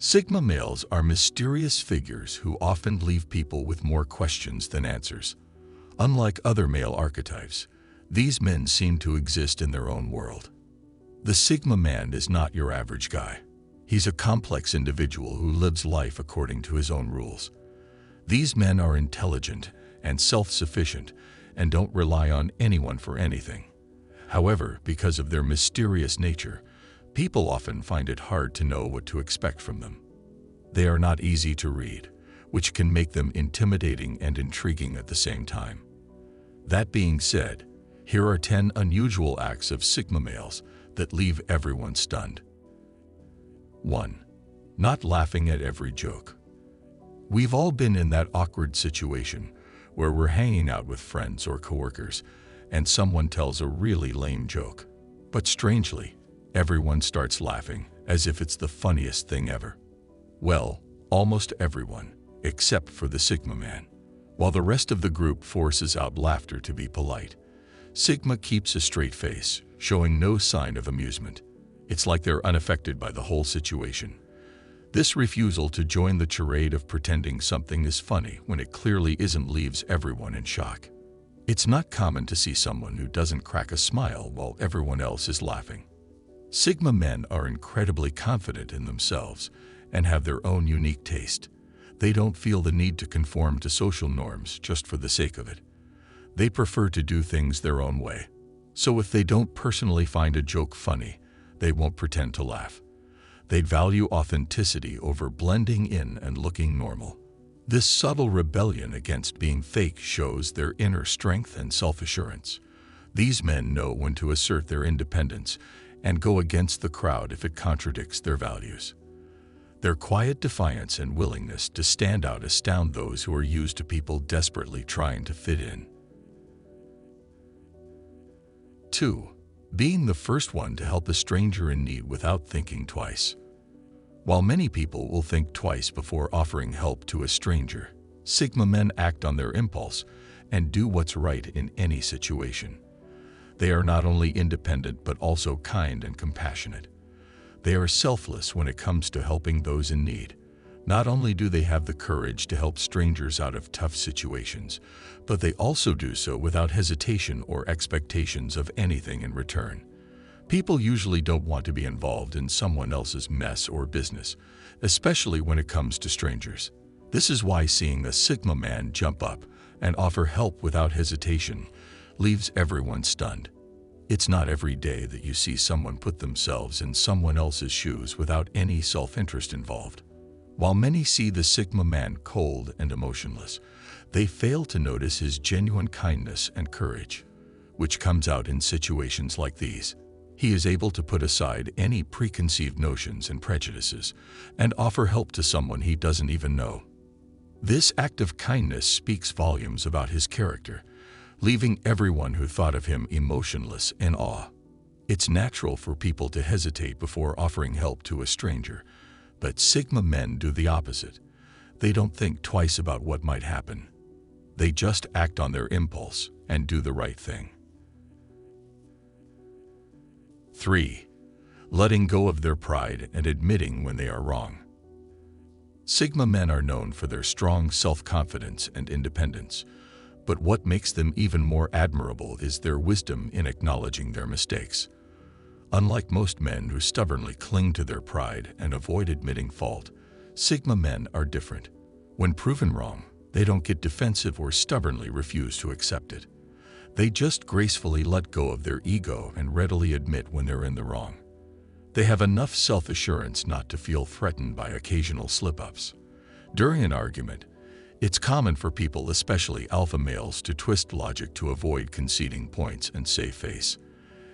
Sigma males are mysterious figures who often leave people with more questions than answers. Unlike other male archetypes, these men seem to exist in their own world. The Sigma man is not your average guy. He's a complex individual who lives life according to his own rules. These men are intelligent and self-sufficient and don't rely on anyone for anything. However, because of their mysterious nature, people often find it hard to know what to expect from them. They are not easy to read, which can make them intimidating and intriguing at the same time. That being said, here are 10 unusual acts of Sigma males that leave everyone stunned. 1. Not laughing at every joke. We've all been in that awkward situation where we're hanging out with friends or coworkers and someone tells a really lame joke. But strangely, everyone starts laughing as if it's the funniest thing ever. Well, almost everyone, except for the Sigma man. While the rest of the group forces out laughter to be polite, Sigma keeps a straight face, showing no sign of amusement. It's like they're unaffected by the whole situation. This refusal to join the charade of pretending something is funny when it clearly isn't leaves everyone in shock. It's not common to see someone who doesn't crack a smile while everyone else is laughing. Sigma men are incredibly confident in themselves and have their own unique taste. They don't feel the need to conform to social norms just for the sake of it. They prefer to do things their own way. So if they don't personally find a joke funny, they won't pretend to laugh. They'd value authenticity over blending in and looking normal. This subtle rebellion against being fake shows their inner strength and self-assurance. These men know when to assert their independence and go against the crowd if it contradicts their values. Their quiet defiance and willingness to stand out astound those who are used to people desperately trying to fit in. 2. Being the first one to help a stranger in need without thinking twice. While many people will think twice before offering help to a stranger, Sigma men act on their impulse and do what's right in any situation. They are not only independent but also kind and compassionate. They are selfless when it comes to helping those in need. Not only do they have the courage to help strangers out of tough situations, but they also do so without hesitation or expectations of anything in return. People usually don't want to be involved in someone else's mess or business, especially when it comes to strangers. This is why seeing a Sigma man jump up and offer help without hesitation leaves everyone stunned. It's not every day that you see someone put themselves in someone else's shoes without any self-interest involved. While many see the Sigma man cold and emotionless, they fail to notice his genuine kindness and courage, which comes out in situations like these. He is able to put aside any preconceived notions and prejudices and offer help to someone he doesn't even know. This act of kindness speaks volumes about his character, leaving everyone who thought of him emotionless in awe. It's natural for people to hesitate before offering help to a stranger, but Sigma men do the opposite. They don't think twice about what might happen. They just act on their impulse and do the right thing. 3. Letting go of their pride and admitting when they are wrong. Sigma men are known for their strong self-confidence and independence, but what makes them even more admirable is their wisdom in acknowledging their mistakes. Unlike most men who stubbornly cling to their pride and avoid admitting fault, Sigma men are different. When proven wrong, they don't get defensive or stubbornly refuse to accept it. They just gracefully let go of their ego and readily admit when they're in the wrong. They have enough self-assurance not to feel threatened by occasional slip-ups. During an argument, it's common for people, especially alpha males, to twist logic to avoid conceding points and save face.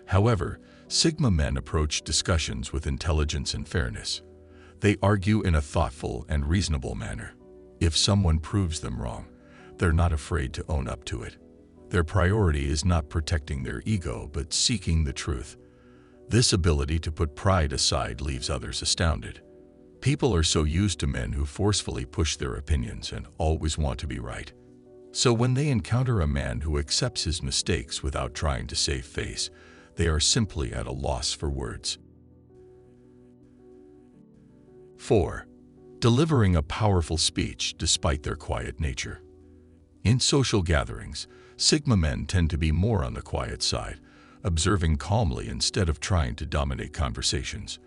However, Sigma men approach discussions with intelligence and fairness. They argue in a thoughtful and reasonable manner. If someone proves them wrong, they're not afraid to own up to it. Their priority is not protecting their ego, but seeking the truth. This ability to put pride aside leaves others astounded. People are so used to men who forcefully push their opinions and always want to be right. So when they encounter a man who accepts his mistakes without trying to save face, they are simply at a loss for words. 4. delivering a powerful speech despite their quiet nature. In social gatherings, Sigma men tend to be more on the quiet side, observing calmly instead of trying to dominate conversations.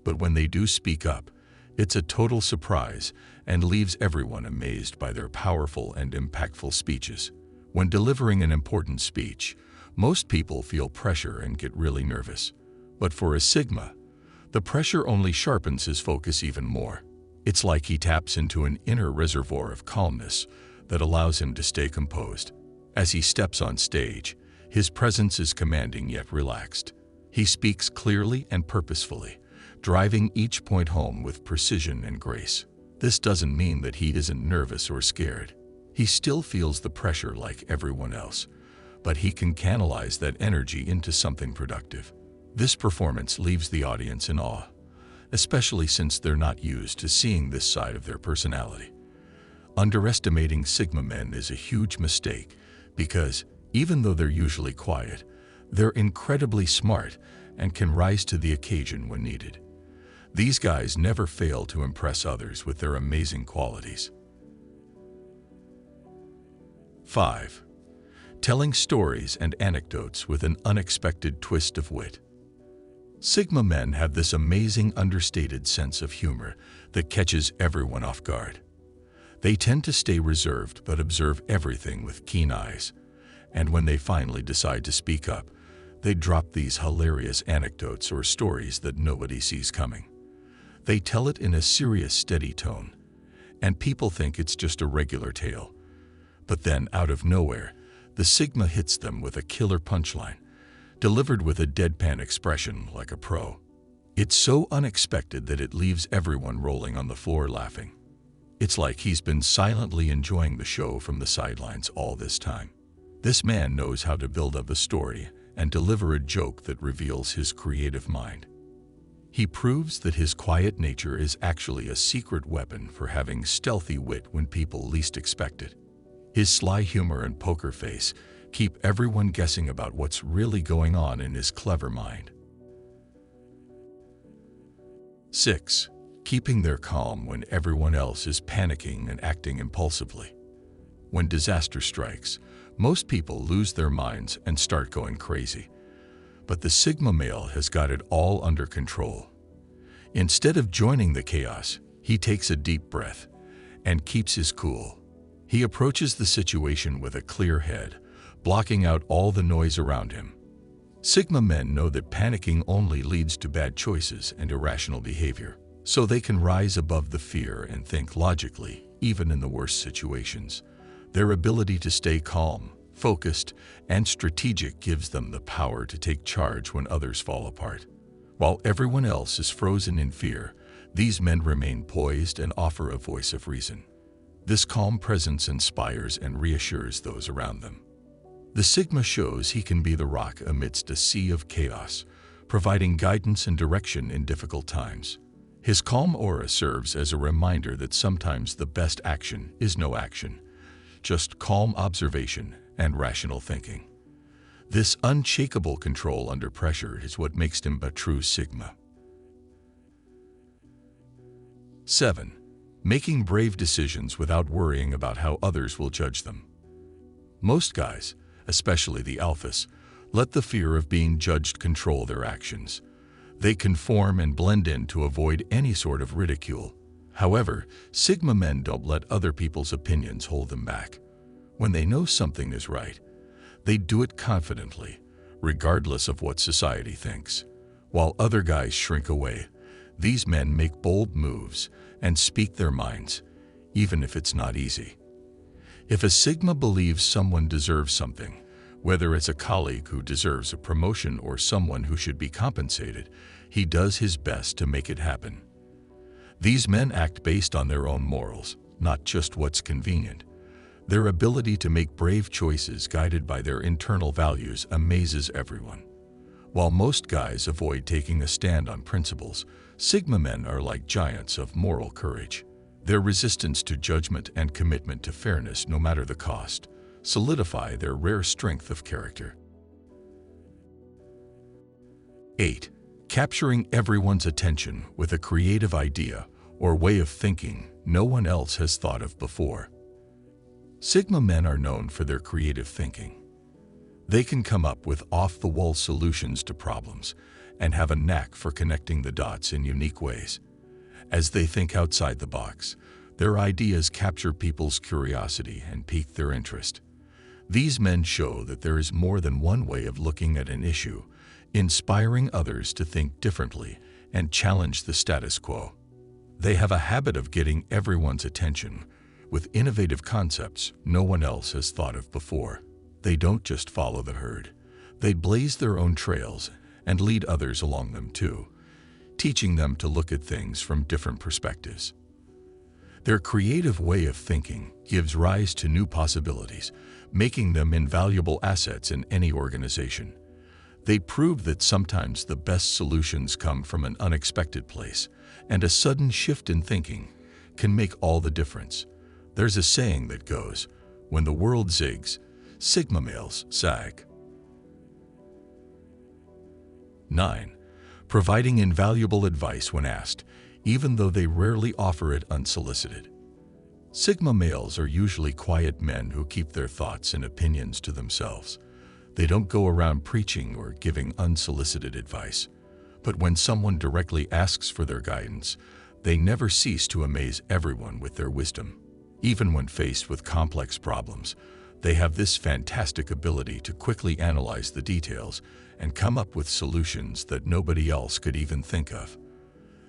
But when they do speak up, it's a total surprise and leaves everyone amazed by their powerful and impactful speeches. When delivering an important speech, most people feel pressure and get really nervous. But for a Sigma, the pressure only sharpens his focus even more. It's like he taps into an inner reservoir of calmness that allows him to stay composed. As he steps on stage, his presence is commanding yet relaxed. He speaks clearly and purposefully, driving each point home with precision and grace. This doesn't mean that he isn't nervous or scared. He still feels the pressure like everyone else, but he can canalize that energy into something productive. This performance leaves the audience in awe, especially since they're not used to seeing this side of their personality. Underestimating Sigma men is a huge mistake because, even though they're usually quiet, they're incredibly smart and can rise to the occasion when needed. These guys never fail to impress others with their amazing qualities. 5. Telling stories and anecdotes with an unexpected twist of wit. Sigma men have this amazing understated sense of humor that catches everyone off guard. They tend to stay reserved but observe everything with keen eyes, and when they finally decide to speak up, they drop these hilarious anecdotes or stories that nobody sees coming. They tell it in a serious, steady tone, and people think it's just a regular tale. But then, out of nowhere, the Sigma hits them with a killer punchline, delivered with a deadpan expression like a pro. It's so unexpected that it leaves everyone rolling on the floor laughing. It's like he's been silently enjoying the show from the sidelines all this time. This man knows how to build up a story and deliver a joke that reveals his creative mind. He proves that his quiet nature is actually a secret weapon for having stealthy wit when people least expect it. His sly humor and poker face keep everyone guessing about what's really going on in his clever mind. 6. Keeping their calm when everyone else is panicking and acting impulsively. When disaster strikes, most people lose their minds and start going crazy. But the Sigma male has got it all under control. Instead of joining the chaos, he takes a deep breath and keeps his cool. He approaches the situation with a clear head, blocking out all the noise around him. Sigma men know that panicking only leads to bad choices and irrational behavior, so they can rise above the fear and think logically, even in the worst situations. Their ability to stay calm, focused, and strategic gives them the power to take charge when others fall apart. While everyone else is frozen in fear, these men remain poised and offer a voice of reason. This calm presence inspires and reassures those around them. The Sigma shows he can be the rock amidst a sea of chaos, providing guidance and direction in difficult times. His calm aura serves as a reminder that sometimes the best action is no action, just calm observation and rational thinking. This unshakable control under pressure is what makes him a true Sigma. 7. Making brave decisions without worrying about how others will judge them. Most guys, especially the alphas, let the fear of being judged control their actions. They conform and blend in to avoid any sort of ridicule. However, Sigma men don't let other people's opinions hold them back. When they know something is right, they do it confidently, regardless of what society thinks. While other guys shrink away, these men make bold moves and speak their minds, even if it's not easy. If a Sigma believes someone deserves something, whether it's a colleague who deserves a promotion or someone who should be compensated, he does his best to make it happen. These men act based on their own morals, not just what's convenient. Their ability to make brave choices guided by their internal values amazes everyone. While most guys avoid taking a stand on principles, Sigma men are like giants of moral courage. Their resistance to judgment and commitment to fairness, no matter the cost, solidify their rare strength of character. 8. Capturing everyone's attention with a creative idea or way of thinking no one else has thought of before. Sigma men are known for their creative thinking. They can come up with off-the-wall solutions to problems and have a knack for connecting the dots in unique ways. As they think outside the box, their ideas capture people's curiosity and pique their interest. These men show that there is more than one way of looking at an issue, inspiring others to think differently and challenge the status quo. They have a habit of getting everyone's attention with innovative concepts no one else has thought of before. They don't just follow the herd. They blaze their own trails and lead others along them too, teaching them to look at things from different perspectives. Their creative way of thinking gives rise to new possibilities, making them invaluable assets in any organization. They prove that sometimes the best solutions come from an unexpected place, and a sudden shift in thinking can make all the difference. There's a saying that goes, "When the world zigs, Sigma males sag." 9. Providing invaluable advice when asked, even though they rarely offer it unsolicited. Sigma males are usually quiet men who keep their thoughts and opinions to themselves. They don't go around preaching or giving unsolicited advice. But when someone directly asks for their guidance, they never cease to amaze everyone with their wisdom. Even when faced with complex problems, they have this fantastic ability to quickly analyze the details and come up with solutions that nobody else could even think of.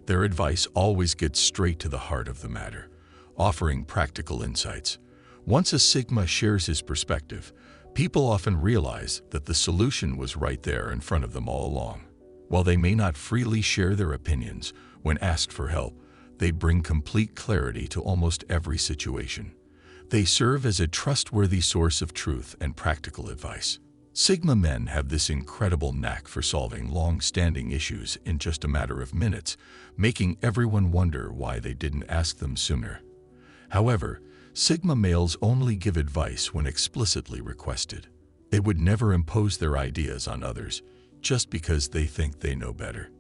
Their advice always gets straight to the heart of the matter, offering practical insights. Once a Sigma shares his perspective, people often realize that the solution was right there in front of them all along. While they may not freely share their opinions when asked for help, they bring complete clarity to almost every situation. They serve as a trustworthy source of truth and practical advice. Sigma men have this incredible knack for solving long-standing issues in just a matter of minutes, making everyone wonder why they didn't ask them sooner. However, Sigma males only give advice when explicitly requested. They would never impose their ideas on others just because they think they know better.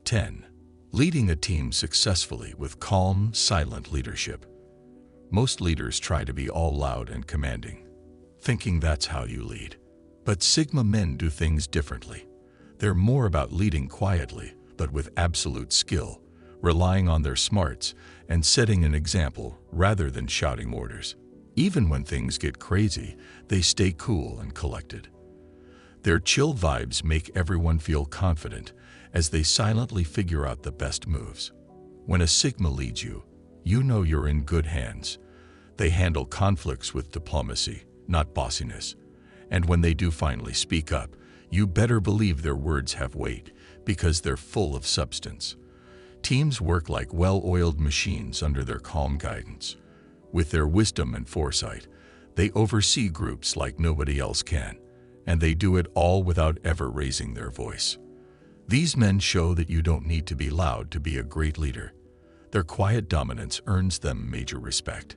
10. Leading a team successfully with calm, silent leadership. Most leaders try to be all loud and commanding, thinking that's how you lead. But Sigma men do things differently. They're more about leading quietly, but with absolute skill, relying on their smarts and setting an example rather than shouting orders. Even when things get crazy, they stay cool and collected. Their chill vibes make everyone feel confident as they silently figure out the best moves. When a Sigma leads you, you know you're in good hands. They handle conflicts with diplomacy, not bossiness. And when they do finally speak up, you better believe their words have weight because they're full of substance. Teams work like well-oiled machines under their calm guidance. With their wisdom and foresight, they oversee groups like nobody else can, and they do it all without ever raising their voice. These men show that you don't need to be loud to be a great leader. Their quiet dominance earns them major respect.